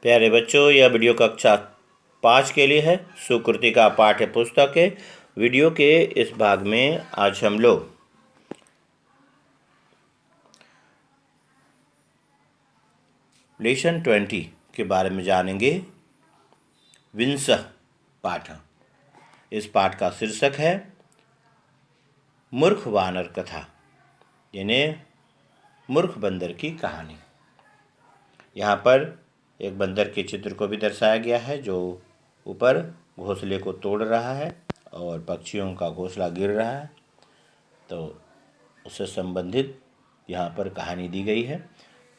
प्यारे बच्चों, यह वीडियो कक्षा 5 के लिए है। सुकृति का पाठ्य पुस्तक है। वीडियो के इस भाग में आज हम लोग लेसन 20 के बारे में जानेंगे। विंशः पाठ। इस पाठ का शीर्षक है मूर्ख वानर कथा, यानी मूर्ख बंदर की कहानी। यहाँ पर एक बंदर के चित्र को भी दर्शाया गया है जो ऊपर घोंसले को तोड़ रहा है और पक्षियों का घोंसला गिर रहा है। तो उससे संबंधित यहाँ पर कहानी दी गई है।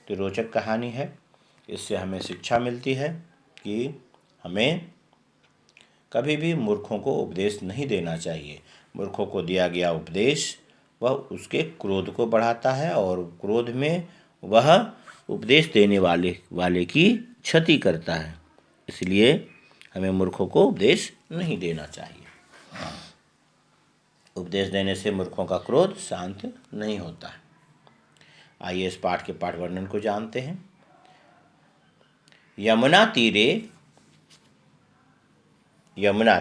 तो रोचक कहानी है। इससे हमें शिक्षा मिलती है कि हमें कभी भी मूर्खों को उपदेश नहीं देना चाहिए। मूर्खों को दिया गया उपदेश वह उसके क्रोध को बढ़ाता है और क्रोध में वह उपदेश देने वाले की क्षति करता है। इसलिए हमें मूर्खों को उपदेश नहीं देना चाहिए। उपदेश देने से मूर्खों का क्रोध शांत नहीं होता है। आइए इस पाठ के पाठ वर्णन को जानते हैं। यमुना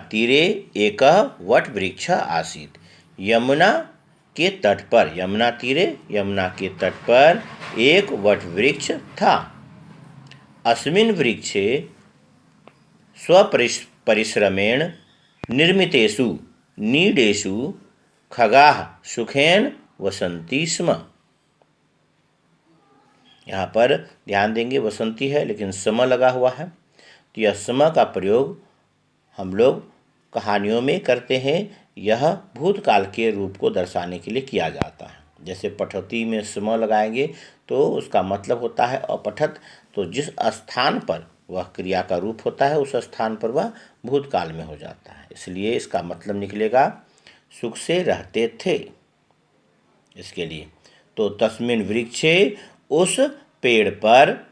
तीरे एक वट वृक्ष आसीत्। यमुना के तट पर, यमुना के तट पर एक वट वृक्ष था। अस्मिन् वृक्षे स्वपरिश्रमेण निर्मितेषु नीडेषु खगाः सुखेन वसन्ति स्म। यहाँ पर ध्यान देंगे, वसंती है लेकिन सम लगा हुआ है। तो यह सम का प्रयोग हम लोग कहानियों में करते हैं। यह भूतकाल के रूप को दर्शाने के लिए किया जाता है। जैसे पठती में सम लगाएंगे तो उसका मतलब होता है अपठत। तो जिस स्थान पर वह क्रिया का रूप होता है उस स्थान पर वह भूतकाल में हो जाता है। इसलिए इसका मतलब निकलेगा सुख से रहते थे। इसके लिए तो तस्मिन् वृक्षे, उस पेड़ पर,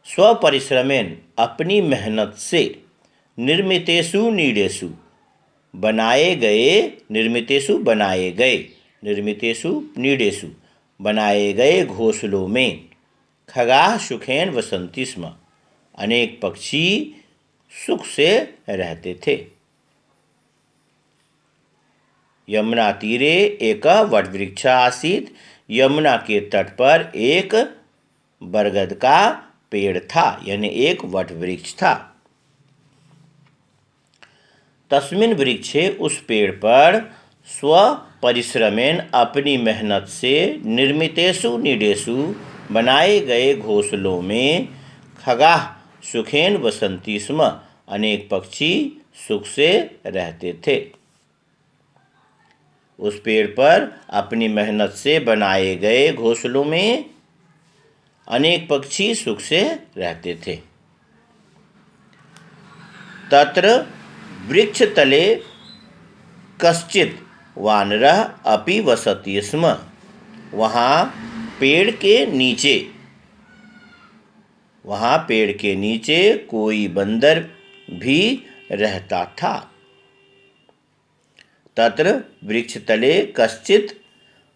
स्वपरिश्रमेण अपनी मेहनत से, निर्मितेषु नीडेषु बनाए गए, निर्मितेषु नीडेषु बनाए गए घोंसलों में, खगाः सुखेन वसन्ति स्म, अनेक पक्षी सुख से रहते थे। यमुना तीरे एक वटवृक्ष आसीत्। यमुना के तट पर एक बरगद का पेड़ था, यानी एक वटवृक्ष था। तस्मिन् वृक्षे, उस पेड़ पर, स्वपरिश्रमेण अपनी मेहनत से, निर्मितेषु नीडेषु बनाए गए घोंसलों में, खगाः सुखेन वसन्ति स्म, अनेक पक्षी सुख से रहते थे। उस पेड़ पर अपनी मेहनत से बनाए गए घोंसलों में अनेक पक्षी सुख से रहते थे। तत्र वृक्षतले कश्चित् वानरः अपि वसति स्म। वहाँ पेड़ के नीचे कोई बंदर भी रहता था। तत्र वृक्षतले कश्चित्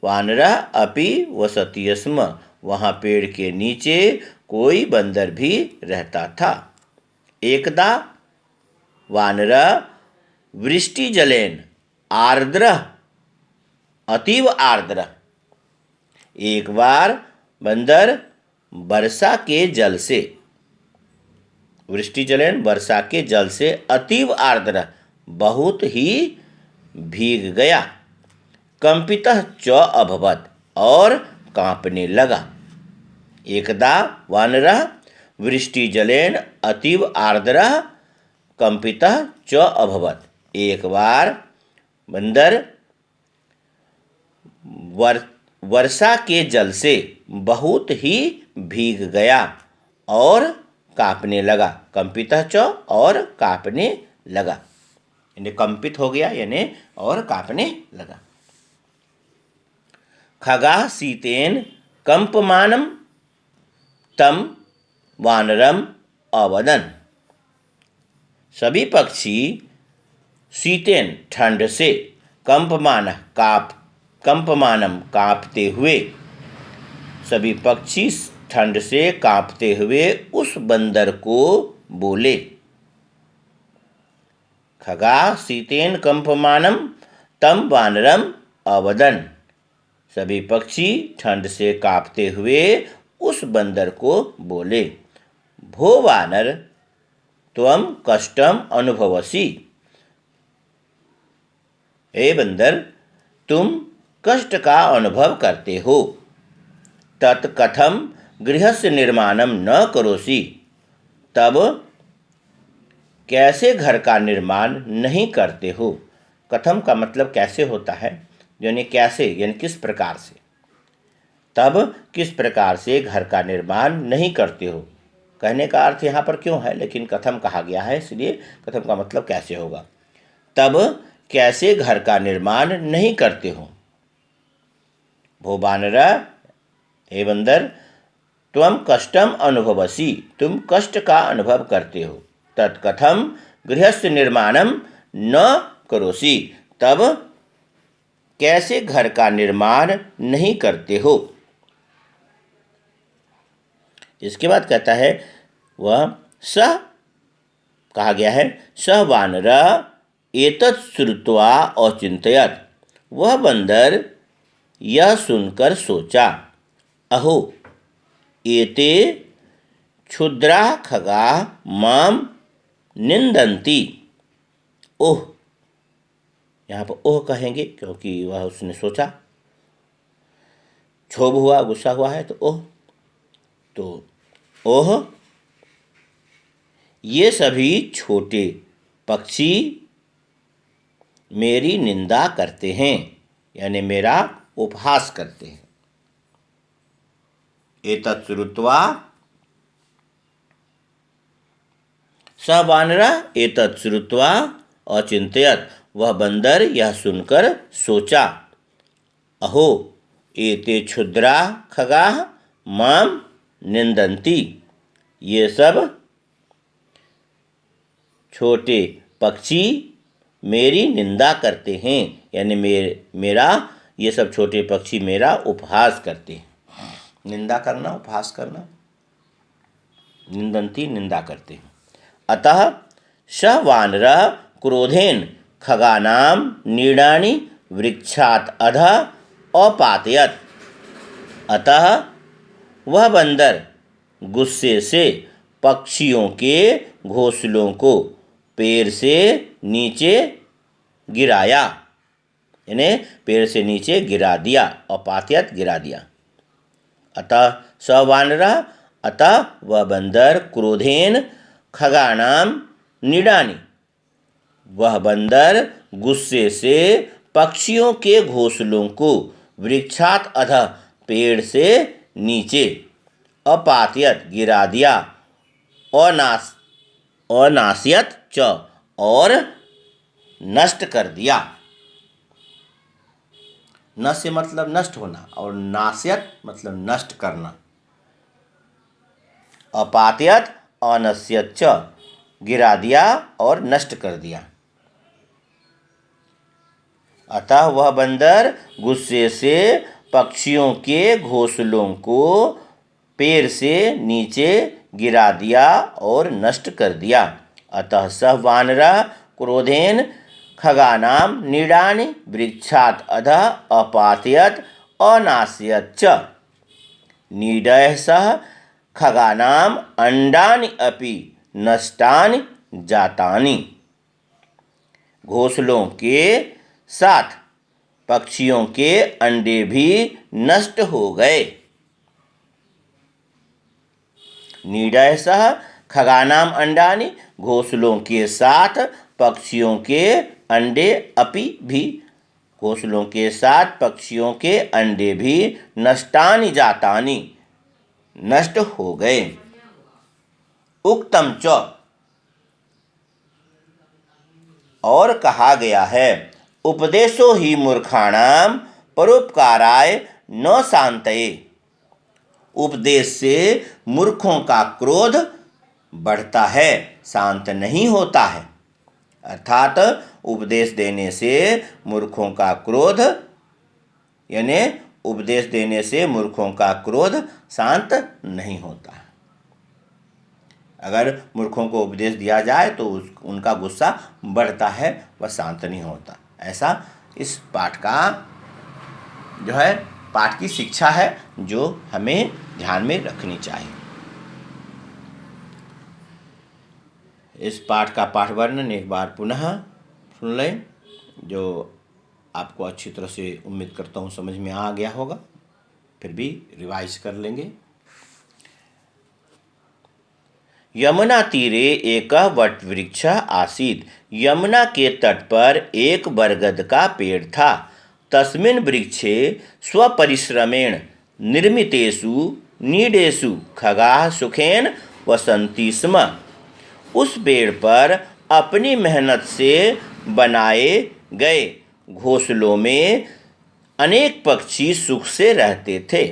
वानरः अपि वसति स्म। वहाँ पेड़ के नीचे कोई बंदर भी रहता था। एकदा वानरः वृष्टिजलेन आर्द्रः, अतीव आर्द्रः। एक बार बंदर वर्षा के जल से, वृष्टिजलेन वर्षा के जल से, अतीव आर्द्रः बहुत ही भीग गया। कंपितः च अभवत्, और कांपने लगा। एकदा वानरः वृष्टिजलेन अतीव आर्द्रः कंपितः च अभवत्। एक बार बंदर वर्षा के जल से बहुत ही भीग गया और कांपने लगा। कंपितः च, और कांपने लगा, यानी कंपित हो गया, यानी और कांपने लगा। खगाः शीतेन कंपमानं तं वानरम् अवदन्। सभी पक्षी शीतेन ठंड से, कंपमानं कांपते हुए, सभी पक्षी ठंड से कांपते हुए उस बंदर को बोले। खगा शीतेन कंपमानम तम वानरम अवदन। सभी पक्षी ठंड से कांपते हुए उस बंदर को बोले, भो वानर त्वम कष्टम अनुभवसि। हे बंदर, तुम कष्ट का अनुभव करते हो। तत्कथम गृहस्य निर्माणम न करोसि। तब कैसे घर का निर्माण नहीं करते हो। कथम का मतलब कैसे होता है, यानी कैसे, यानी किस प्रकार से। तब किस प्रकार से घर का निर्माण नहीं करते हो, कहने का अर्थ यहाँ पर क्यों है, लेकिन कथम कहा गया है, इसलिए कथम का मतलब कैसे होगा। तब कैसे घर का निर्माण नहीं करते हो। भो वानरा, हे बंदर, त्वम कष्टम अनुभवसि, तुम कष्ट का अनुभव करते हो। तत्कथम गृहस्य निर्माणम न करोसि, तब कैसे घर का निर्माण नहीं करते हो। इसके बाद कहता है वह सह, कहा गया है सह वानर एतत् श्रुत्वा औचिंतयत्। वह बंदर यह सुनकर सोचा, अहो एते क्षुद्रा खगा माम निंदन्ति। ओह, यहाँ पर ओह कहेंगे क्योंकि वह उसने सोचा, क्षोभ हुआ, गुस्सा हुआ है, तो ओह, तो ओह ये सभी छोटे पक्षी मेरी निंदा करते हैं, यानी मेरा उपहास करते हैं। एतत् श्रुत्वा स वानरा एतत् श्रुत्वा अचिंत्यत। वह बंदर यह सुनकर सोचा, अहो एते क्षुद्रा खगाः माम निंदन्ति। ये सब छोटे पक्षी मेरी निंदा करते हैं, यानी मेरा ये सब छोटे पक्षी मेरा उपहास करते हैं। निंदा करना, उपहास करना, निंदन्ति निंदा करते हैं। अतः स वानरः क्रोधेन खगानां नीडानि वृक्षात् अधः अपातयत्। अतः वह बंदर गुस्से से पक्षियों के घोंसलों को पेड़ से नीचे गिराया, यानी पेड़ से नीचे गिरा दिया, अपातयत् गिरा दिया। अतः स वानरः, अतः वह बंदर क्रोधेन खगानां नीडानि, वह बंदर गुस्से से पक्षियों के घोंसलों को वृक्षात् अधः पेड़ से नीचे अपातयत् गिरा दिया, अनाशयत् च और नष्ट कर दिया। नश्य मतलब नष्ट होना और नाशयत मतलब नष्ट करना। अपातयत् अनश्यत च, गिरा दिया और नष्ट कर दिया। अतः वह बंदर गुस्से से पक्षियों के घोंसलों को पेड़ से नीचे गिरा दिया और नष्ट कर दिया। अतः सह वानरः क्रोधेन खगानां नीडानि वृक्षात् अधः अपातयत् अनाशयत् च। नीडैः सह खगानां अंडानि अपि नष्टानि जातानि। घोंसलों के साथ पक्षियों के अंडे भी नष्ट हो गए। नीडैः सह खगानां अंडानि, घोंसलों के साथ पक्षियों के अंडे अपि भी, घोंसलों के साथ पक्षियों के अंडे भी नष्टानि जातानि, नष्ट हो गए। उक्तम च, और कहा गया है, उपदेशो हि मूर्खाणां परोपकाराय न शान्तये। उपदेश से मूर्खों का क्रोध बढ़ता है, शांत नहीं होता है। अर्थात उपदेश देने से मूर्खों का क्रोध, यानी उपदेश देने से मूर्खों का क्रोध शांत नहीं होता। अगर मूर्खों को उपदेश दिया जाए तो उनका गुस्सा बढ़ता है, वह शांत नहीं होता। ऐसा इस पाठ का जो है पाठ की शिक्षा है जो हमें ध्यान में रखनी चाहिए। इस पाठ का पाठ वर्णन एक बार पुनः सुन लें, जो आपको अच्छी तरह से उम्मीद करता हूँ समझ में आ गया होगा, फिर भी रिवाइज कर लेंगे। यमुना तीरे एक वटवृक्ष आसीत्। यमुना के तट पर एक बरगद का पेड़ था। तस्मिन् वृक्षे स्वपरिश्रमेण निर्मितेषु नीडेषु खगाः सुखेन वसन्ति स्म। उस पेड़ पर अपनी मेहनत से बनाए गए घोंसलों में अनेक पक्षी सुख से रहते थे।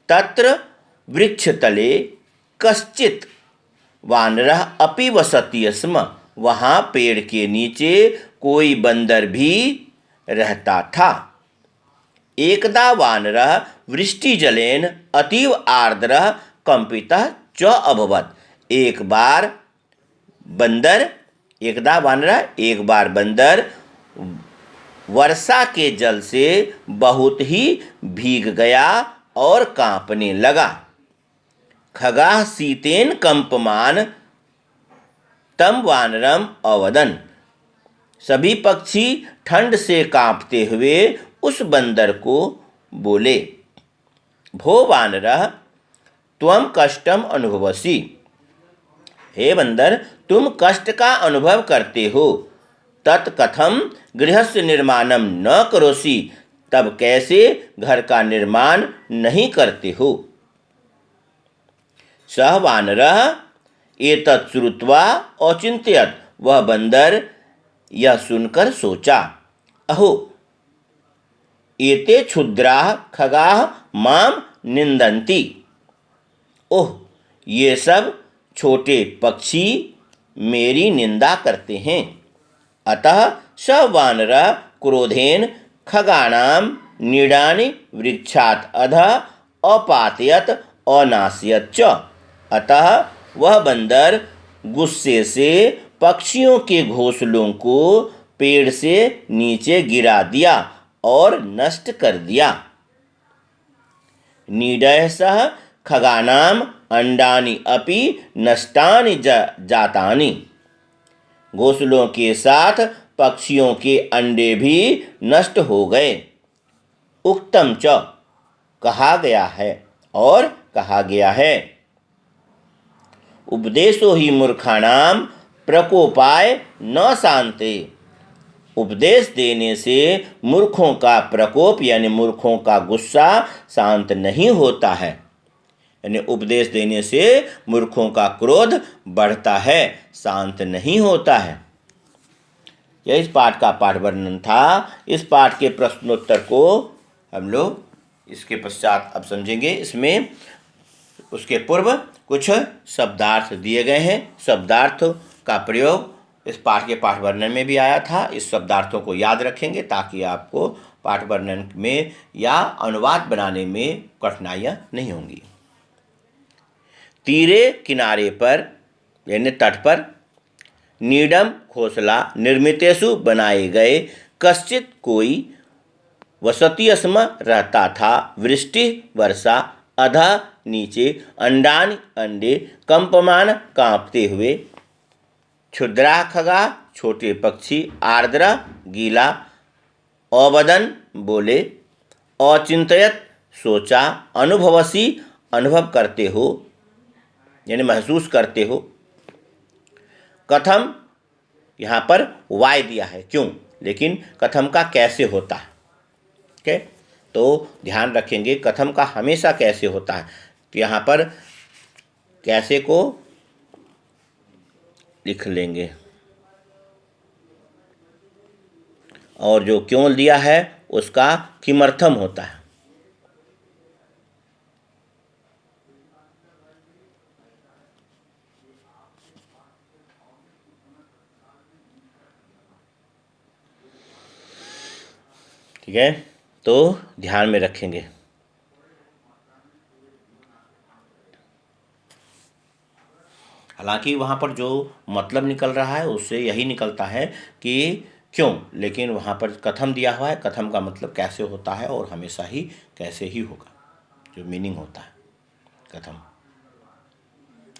तत्र वृक्षतले कश्चित् वानरः अपि वसति स्म। वहाँ पेड़ के नीचे कोई बंदर भी रहता था। एकदा वानरः वृष्टिजलेन अतीव आर्द्रः कंपितः च अभवत्। एक बार बंदर वर्षा के जल से बहुत ही भीग गया और कांपने लगा। खगाः शीतेन कंपमान तम वानरम अवदन्। सभी पक्षी ठंड से कांपते हुए उस बंदर को बोले, भो वानरः त्वं कष्टम अनुभवसि। हे बंदर, तुम कष्ट का अनुभव करते हो। तत्कथम गृहस्य निर्माणम न करोसि। तब कैसे घर का निर्माण नहीं करते हो। सह वानरः एतत् श्रुत्वा औचिन्त्यत्। वह बंदर यह सुनकर सोचा, अहो एते क्षुद्राः खगाः माम निन्दन्ति। ओह, ये सब छोटे पक्षी मेरी निंदा करते हैं। अतः स वानरः क्रोधेन खगानां नीडानि वृक्षात् अधः अपातयत् अनाशयत् च। अतः वह बंदर गुस्से से पक्षियों के घोंसलों को पेड़ से नीचे गिरा दिया और नष्ट कर दिया। नीडयः सह खगानां अंडानि अपि नष्टानि जातानि। घोंसलों के साथ पक्षियों के अंडे भी नष्ट हो गए। उक्तम च, कहा गया है उपदेशो ही मूर्खाणां प्रकोपाय न शान्ते। उपदेश देने से मूर्खों का प्रकोप यानी मूर्खों का गुस्सा शांत नहीं होता है। यानी उपदेश देने से मूर्खों का क्रोध बढ़ता है, शांत नहीं होता है। यह इस पाठ का पाठ वर्णन था। इस पाठ के प्रश्नोत्तर को हम लोग इसके पश्चात अब समझेंगे। इसमें उसके पूर्व कुछ शब्दार्थ दिए गए हैं। शब्दार्थ का प्रयोग इस पाठ के पाठ वर्णन में भी आया था। इस शब्दार्थों को याद रखेंगे ताकि आपको पाठ वर्णन में या अनुवाद बनाने में कठिनाइयाँ नहीं होंगी। तीरे किनारे पर यानी तट पर, नीडम घोंसला, निर्मितेषु बनाए गए, कश्चित कोई, वसति स्म रहता था, वृष्टि वर्षा, अधः नीचे, अंडानि अंडे, कंपमान कांपते हुए, क्षुद्रा खगा छोटे पक्षी, आर्द्रा गीला, अवदन बोले, अचिंतयत सोचा, अनुभवसी अनुभव करते हो यानी महसूस करते हो। कथम यहाँ पर वाय दिया है, क्यों, लेकिन कथम का कैसे होता है। ओके, तो ध्यान रखेंगे कथम का हमेशा कैसे होता है। तो यहाँ पर कैसे को लिख लेंगे और जो क्यों दिया है उसका किमर्थम होता है। ठीक है, तो ध्यान में रखेंगे। हालांकि वहाँ पर जो मतलब निकल रहा है उससे यही निकलता है कि क्यों, लेकिन वहाँ पर कथम दिया हुआ है, कथम का मतलब कैसे होता है और हमेशा ही कैसे ही होगा, जो मीनिंग होता है कथम।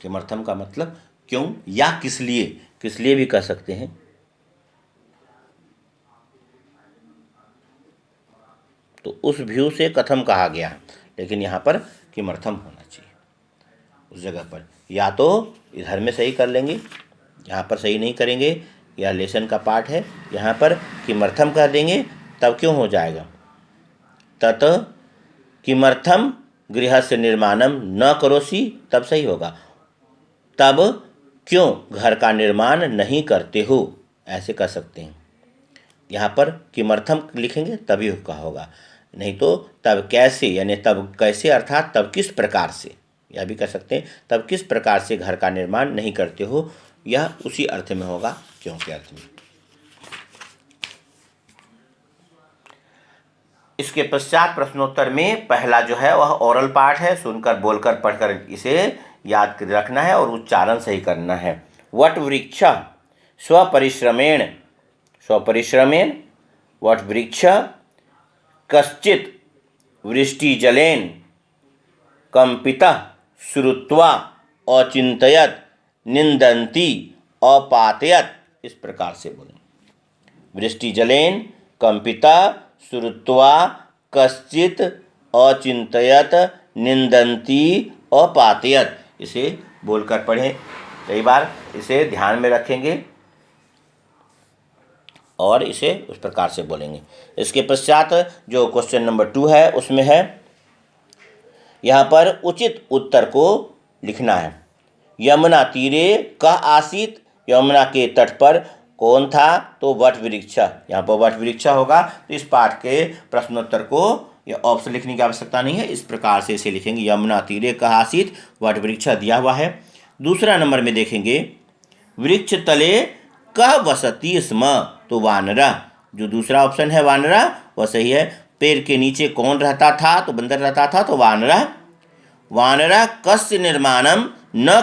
किमर्थम का मतलब क्यों या किस लिए भी कह सकते हैं। तो उस व्यू से कथम कहा गया है, लेकिन यहाँ पर किमर्थम होना चाहिए उस जगह पर। या तो इधर में सही कर लेंगे, यहाँ पर सही नहीं करेंगे, या लेसन का पार्ट है, यहाँ पर किमर्थम कह देंगे, तब क्यों हो जाएगा। तत किमर्थम गृहस्य निर्माणम न करोसि, तब सही होगा। तब क्यों घर का निर्माण नहीं करते हो, ऐसे कह सकते हैं। यहाँ पर किमर्थम लिखेंगे तभी का होगा, नहीं तो तब कैसे, यानी तब कैसे अर्थात तब किस प्रकार से, यह भी कह सकते हैं। तब किस प्रकार से घर का निर्माण नहीं करते हो, यह उसी अर्थ में होगा क्यों के अर्थ में। इसके पश्चात प्रश्नोत्तर में पहला जो है वह ओरल पार्ट है, सुनकर बोलकर पढ़कर इसे याद रखना है और उच्चारण सही करना है। वट वृक्ष स्वपरिश्रमेण, स्वपरिश्रमेण वट वृक्ष कश्चित् वृष्टिजलेन कंपितः श्रुत्वा अचिंतयत् निंदन्ति अपातयत्, इस प्रकार से बोलें। वृष्टिजलेन कंपितः श्रुत्वा कश्चित् अचिंतयत् निंदन्ति अपातयत्, इसे बोलकर पढ़ें कई बार, इसे ध्यान में रखेंगे और इसे उस प्रकार से बोलेंगे। इसके पश्चात जो क्वेश्चन नंबर 2 है उसमें है, यहाँ पर उचित उत्तर को लिखना है। यमुना तीरे कः आसीत्, यमुना के तट पर कौन था, तो वट वृक्ष, यहाँ पर वट वृक्ष होगा। तो इस पाठ के प्रश्नोत्तर को या ऑप्शन लिखने की आवश्यकता नहीं है, इस प्रकार से इसे लिखेंगे। यमुना तीरे कः आसीत्, वट वृक्ष दिया हुआ है। दूसरा नंबर में देखेंगे, वृक्ष तले कः वसति स्म, तो वानरा, जो दूसरा ऑप्शन है वानरा वह सही है। पेड़ के नीचे कौन रहता था, तो बंदर रहता था, तो वानरा। वानरा कस्य निर्माणम न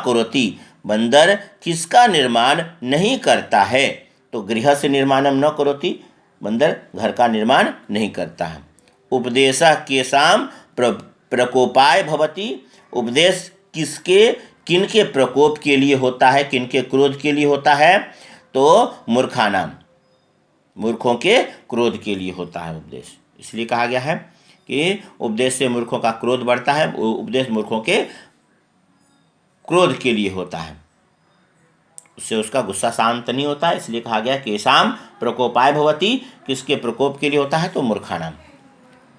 करोति, बंदर किसका निर्माण नहीं करता है, तो गृहस्य निर्माणम न करोति, बंदर घर का निर्माण नहीं करता है। उपदेशः केषां प्रकोपाय भवति, उपदेश किसके किनके प्रकोप के लिए होता है, किनके क्रोध के लिए होता है, तो मूर्खानाम, मूर्खों के क्रोध के लिए होता है उपदेश। इसलिए कहा गया है कि उपदेश से मूर्खों का क्रोध बढ़ता है, उपदेश मूर्खों के क्रोध के लिए होता है, उससे उसका गुस्सा शांत नहीं होता है, इसलिए कहा गया केषां प्रकोपाय भवति, किसके प्रकोप के लिए होता है, तो मूर्खानाम।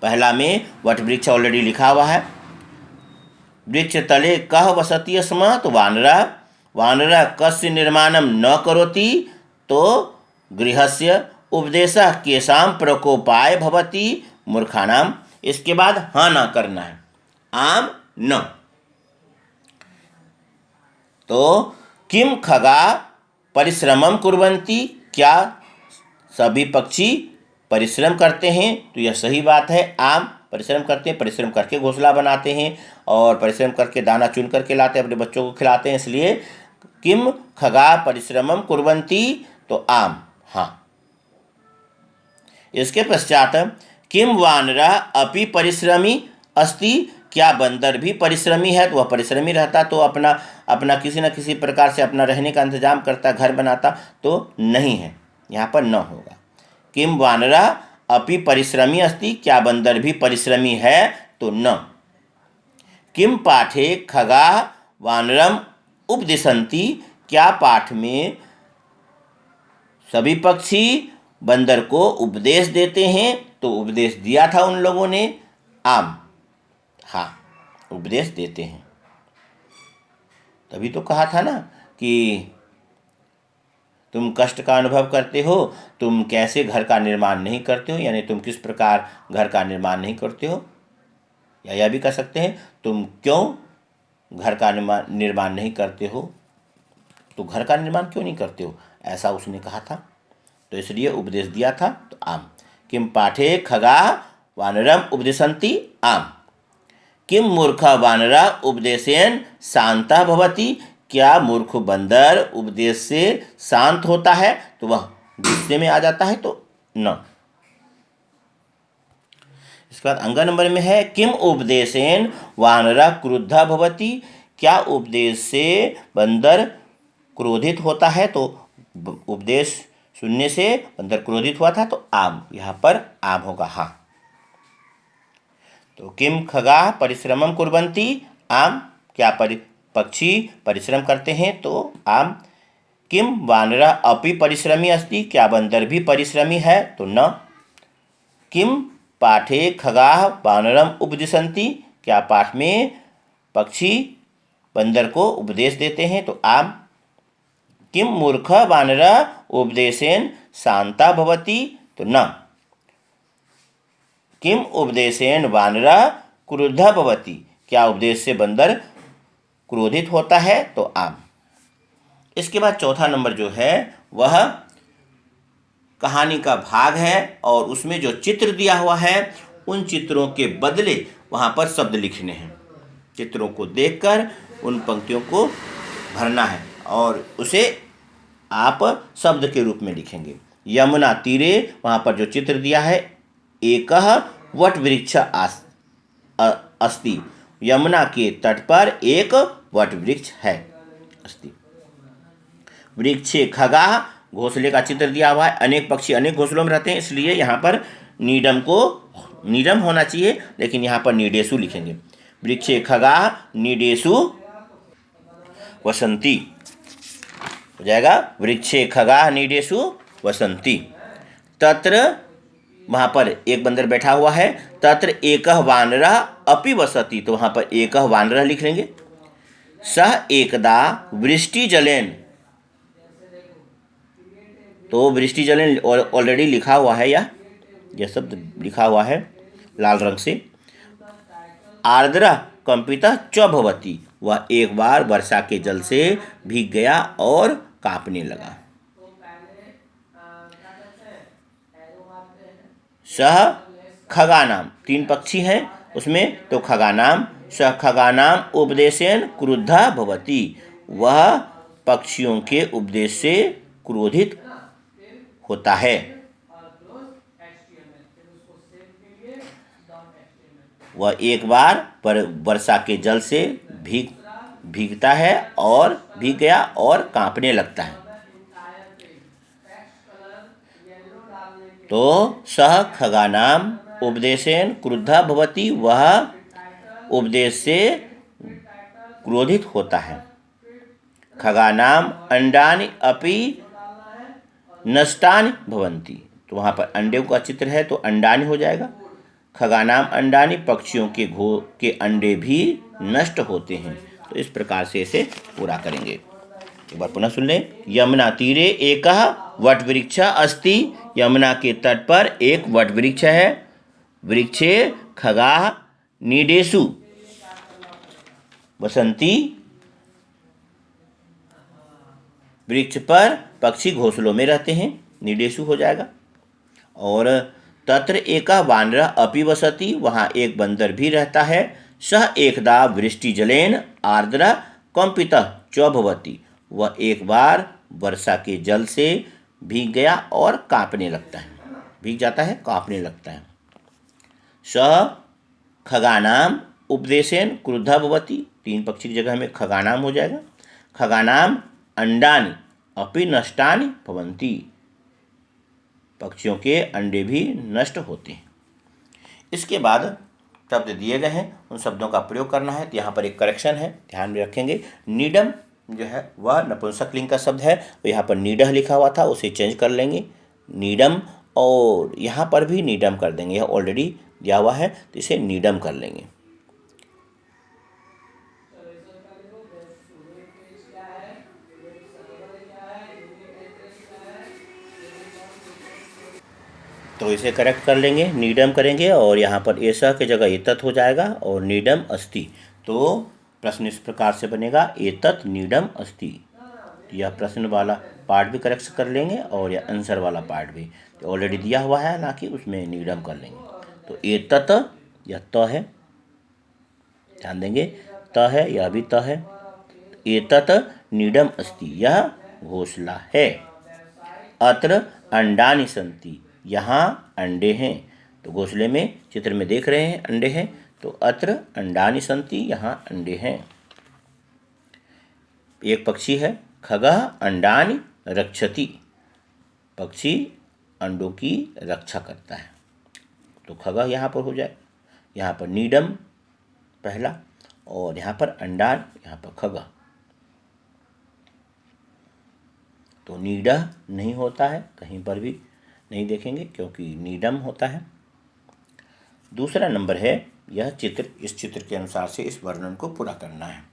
पहला में वट वृक्ष ऑलरेडी लिखा हुआ है। वृक्ष तले कः वसति स्म, तो वानरा। वानरा कस्य निर्माणम न करोति, तो गृहस्य। उपदेशः केषां प्रकोपाय भवति, मूर्खानाम। इसके बाद हाँ ना करना है, आम न। तो किम खगा परिश्रमम कुर्वन्ति, क्या सभी पक्षी परिश्रम करते हैं, तो यह सही बात है। आम परिश्रम करते हैं, परिश्रम करके घोंसला बनाते हैं और परिश्रम करके दाना चुन करके लाते हैं, अपने बच्चों को खिलाते हैं, इसलिए किम खगा परिश्रमम कुर्वन्ति, तो आम हाँ। इसके पश्चात किम वानरा अपि परिश्रमी अस्ति, क्या बंदर भी परिश्रमी है, तो वह परिश्रमी रहता तो अपना किसी न किसी प्रकार से अपना रहने का इंतजाम करता, घर बनाता, तो नहीं है, यहाँ पर न होगा। किम वानरा अपि परिश्रमी अस्ति, क्या बंदर भी परिश्रमी है, तो न। किम पाठे खगा वानरम उपदिशन्ति, क्या पाठ में सभी पक्षी बंदर को उपदेश देते हैं, तो उपदेश दिया था उन लोगों ने, आम हाँ उपदेश देते हैं। तभी तो कहा था ना कि तुम कष्ट का अनुभव करते हो, तुम कैसे घर का निर्माण नहीं करते हो, यानी तुम किस प्रकार घर का निर्माण नहीं करते हो, या यह भी कह सकते हैं तुम क्यों घर का निर्माण नहीं करते हो, तो घर का निर्माण क्यों नहीं करते हो, ऐसा उसने कहा था, तो इसलिए उपदेश दिया था, तो आम। किम पाठे खगाः वानरम उपदिशन्ति आम। किम मूर्ख वानरा उपदेशेन शांता भवति, क्या मूर्ख बंदर उपदेश से शांत होता है? तो वह गुस्से में आ जाता है, तो न। इसके बाद अंग नंबर में है किम उपदेशेन वानरा क्रुद्धा भवति, क्या उपदेश से बंदर क्रोधित होता है? तो उपदेश सुनने से बंदर क्रोधित हुआ था, तो आम, यहाँ पर आम होगा, हाँ। तो किम खगाः परिश्रमं कुर्वन्ति आम, क्या पक्षी परिश्रम करते हैं? तो आम। किम वानरः अपि परिश्रमी अस्ति, क्या बंदर भी परिश्रमी है? तो न। किम पाठे खगाः वानरम उपदिशन्ति, क्या पाठ में पक्षी बंदर को उपदेश देते हैं? तो आम। किम मूर्ख वानरः उपदेशेन शांता भवति, तो न। किम उपदेशेन वानरः क्रुद्धः भवति, क्या उपदेश से बंदर क्रोधित होता है? तो आम। इसके बाद चौथा नंबर जो है वह कहानी का भाग है और उसमें जो चित्र दिया हुआ है उन चित्रों के बदले वहाँ पर शब्द लिखने हैं। चित्रों को देखकर उन पंक्तियों को भरना है और उसे आप शब्द के रूप में लिखेंगे। यमुना तीरे, वहाँ पर जो चित्र दिया है, एकः वट वृक्ष अस्ति, यमुना के तट पर एक वट वृक्ष है, अस्ति। वृक्षे खगाः, घोंसले का चित्र दिया हुआ है। अनेक पक्षी अनेक घोंसलों में रहते हैं, इसलिए यहाँ पर नीडम होना चाहिए, लेकिन यहाँ पर नीडेषु लिखेंगे। वृक्षे खगाः नीडेषु वसन्ति, हो जाएगा वृक्षे खगाः नीडेषु वसन्ति। तत्र, वहाँ पर एक बंदर बैठा हुआ है। तत्र एकः वानरः अपि वसति, तो वहाँ पर एकः वानरः लिख लेंगे। सः एकदा वृष्टिजलेन, तो वृष्टिजलेन ऑलरेडी लिखा हुआ है, यह शब्द लिखा हुआ है लाल रंग से। आर्द्रः कंपितः च भवति, वह एक बार वर्षा के जल से भीग गया और कांपने लगा। सह खगानाम, तीन पक्षी हैं उसमें, तो खगानाम, सह खगानाम उपदेशेन क्रुद्धः भवति, वह पक्षियों के उपदेश से क्रोधित होता है। वह एक बार वर्षा के जल से भीगता है और भीग गया और कांपने लगता है। तो सह खगानाम उपदेशेन क्रुद्धः भवति, वह उपदेश से क्रोधित होता है। खगानाम अंडानि अपि नष्टानि भवन्ति, तो वहाँ पर अंडे का चित्र है, तो अंडानि हो जाएगा। खगानाम अंडानि, पक्षियों के अंडे भी नष्ट होते हैं। तो इस प्रकार से इसे पूरा करेंगे। एक बार पुनः सुन लें। यमुना तीरे एकः वट वृक्ष अस्ति, यमुना के तट पर एक वट वृक्ष है। वृक्षे खगाः नीडेषु वसन्ति, वृक्ष पर पक्षी घोंसलों में रहते हैं, नीडेषु हो जाएगा। और तत्र एकः वानरः अपि वसति, वहाँ एक बंदर भी रहता है। सः एकदा वृष्टिजलेन आर्द्रः कंपितः च भवति, वह एक बार वर्षा के जल से भीग गया और कांपने लगता है, भीग जाता है, कांपने लगता है। सः खगानाम उपदेशेन क्रुद्धः भवति, तीन पक्षी की जगह में खगानाम हो जाएगा। खगानाम अंडानि अपि नष्टानि भवन्ति, पक्षियों के अंडे भी नष्ट होते हैं। इसके बाद शब्द दिए गए हैं, उन शब्दों का प्रयोग करना है। तो यहाँ पर एक करेक्शन है, ध्यान में रखेंगे। नीडम जो है वह नपुंसक लिंग का शब्द है, तो यहाँ पर नीडह लिखा हुआ था, उसे चेंज कर लेंगे नीडम, और यहाँ पर भी नीडम कर देंगे, यह ऑलरेडी दिया हुआ है, तो इसे नीडम कर लेंगे। तो इसे करेक्ट कर लेंगे, नीडम करेंगे, और यहाँ पर ऐसा की जगह एतत् हो जाएगा और नीडम अस्ति। तो प्रश्न इस प्रकार से बनेगा, एतत् नीडम अस्ति। यह प्रश्न वाला पार्ट भी करेक्ट कर लेंगे और यह आंसर वाला पार्ट भी ऑलरेडी दिया हुआ है, ना कि उसमें नीडम कर लेंगे। तो एतत यह त है, ध्यान देंगे, त है, यह भी त है। एतत नीडम अस्ति, यह घोंसला है। अत्र अंडानि सन्ति, यहाँ अंडे हैं। तो घोंसले में चित्र में देख रहे हैं अंडे हैं, तो अत्र अंडानि सन्ति, यहाँ अंडे हैं। एक पक्षी है, खगः अंडानि रक्षति, पक्षी अंडों की रक्षा करता है। तो खगः यहाँ पर हो जाए, यहाँ पर नीडम पहला और यहाँ पर अंडान, यहाँ पर खगः। तो नीडह नहीं होता है, कहीं पर भी नहीं देखेंगे क्योंकि नीडम होता है। दूसरा नंबर है यह चित्र, इस चित्र के अनुसार से इस वर्णन को पूरा करना है।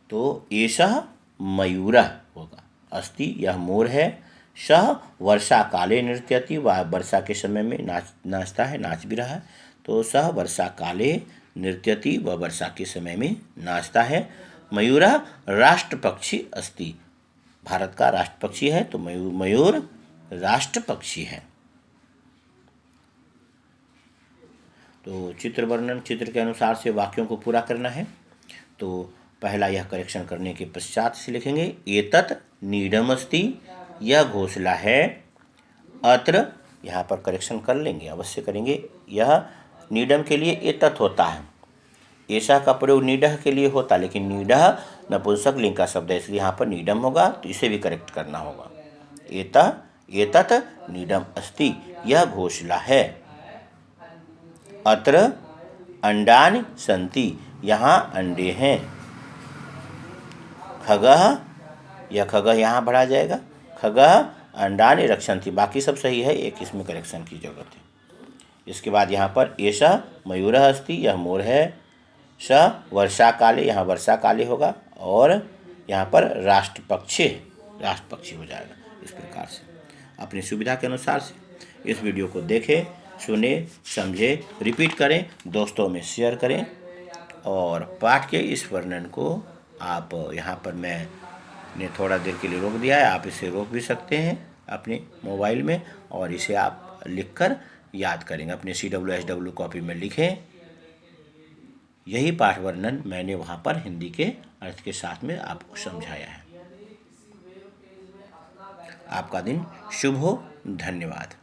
तो एषः मयूरः होगा, अस्ति यह मोर है, सः वर्षा काले नृत्यति, वह वर्षा के समय में नाचता है, नाच भी रहा है। तो सः वर्षा काले नृत्यति, वह वर्षा के समय में नाचता है। मयूरः राष्ट्र पक्षी अस्ति, भारत का राष्ट्र पक्षी है, तो मयूर राष्ट्र पक्षी है। तो चित्र वर्णन चित्र के अनुसार से वाक्यों को पूरा करना है। तो पहला यह करेक्शन करने के पश्चात से लिखेंगे एतत् नीडम अस्ति, यह घोंसला है। अत्र यहाँ पर करेक्शन कर लेंगे, अवश्य करेंगे। यह नीडम के लिए एतत् होता है, ऐसा का प्रयोग नीडह के लिए होता, लेकिन नीडह नपुंसक लिंग का शब्द है, इसलिए यहाँ पर नीडम होगा, तो इसे भी करेक्ट करना होगा। एतत् नीडम अस्ति, यह घोंसला है। अत्र अंडानि सन्ति, यहाँ अंडे हैं। खगः, यह खगः यहाँ बढ़ा जाएगा, खगः अंडानि रक्षन्ति, बाकी सब सही है, एक इसमें करेक्शन की जरूरत है। इसके बाद यहाँ पर एषः मयूरः अस्ति, यह मोर है। स वर्षा काले, यहाँ वर्षा काले होगा, और यहाँ पर राष्ट्र पक्षी हो जाएगा। इस प्रकार से अपनी सुविधा के अनुसार से इस वीडियो को देखें, सुने, समझे, रिपीट करें, दोस्तों में शेयर करें। और पाठ के इस वर्णन को आप यहाँ पर मैंने थोड़ा देर के लिए रोक दिया है, आप इसे रोक भी सकते हैं अपने मोबाइल में, और इसे आप लिखकर याद करेंगे, अपने CWSW कॉपी में लिखें। यही पाठ वर्णन मैंने वहाँ पर हिंदी के अर्थ के साथ में आपको समझाया है। आपका दिन शुभ हो, धन्यवाद।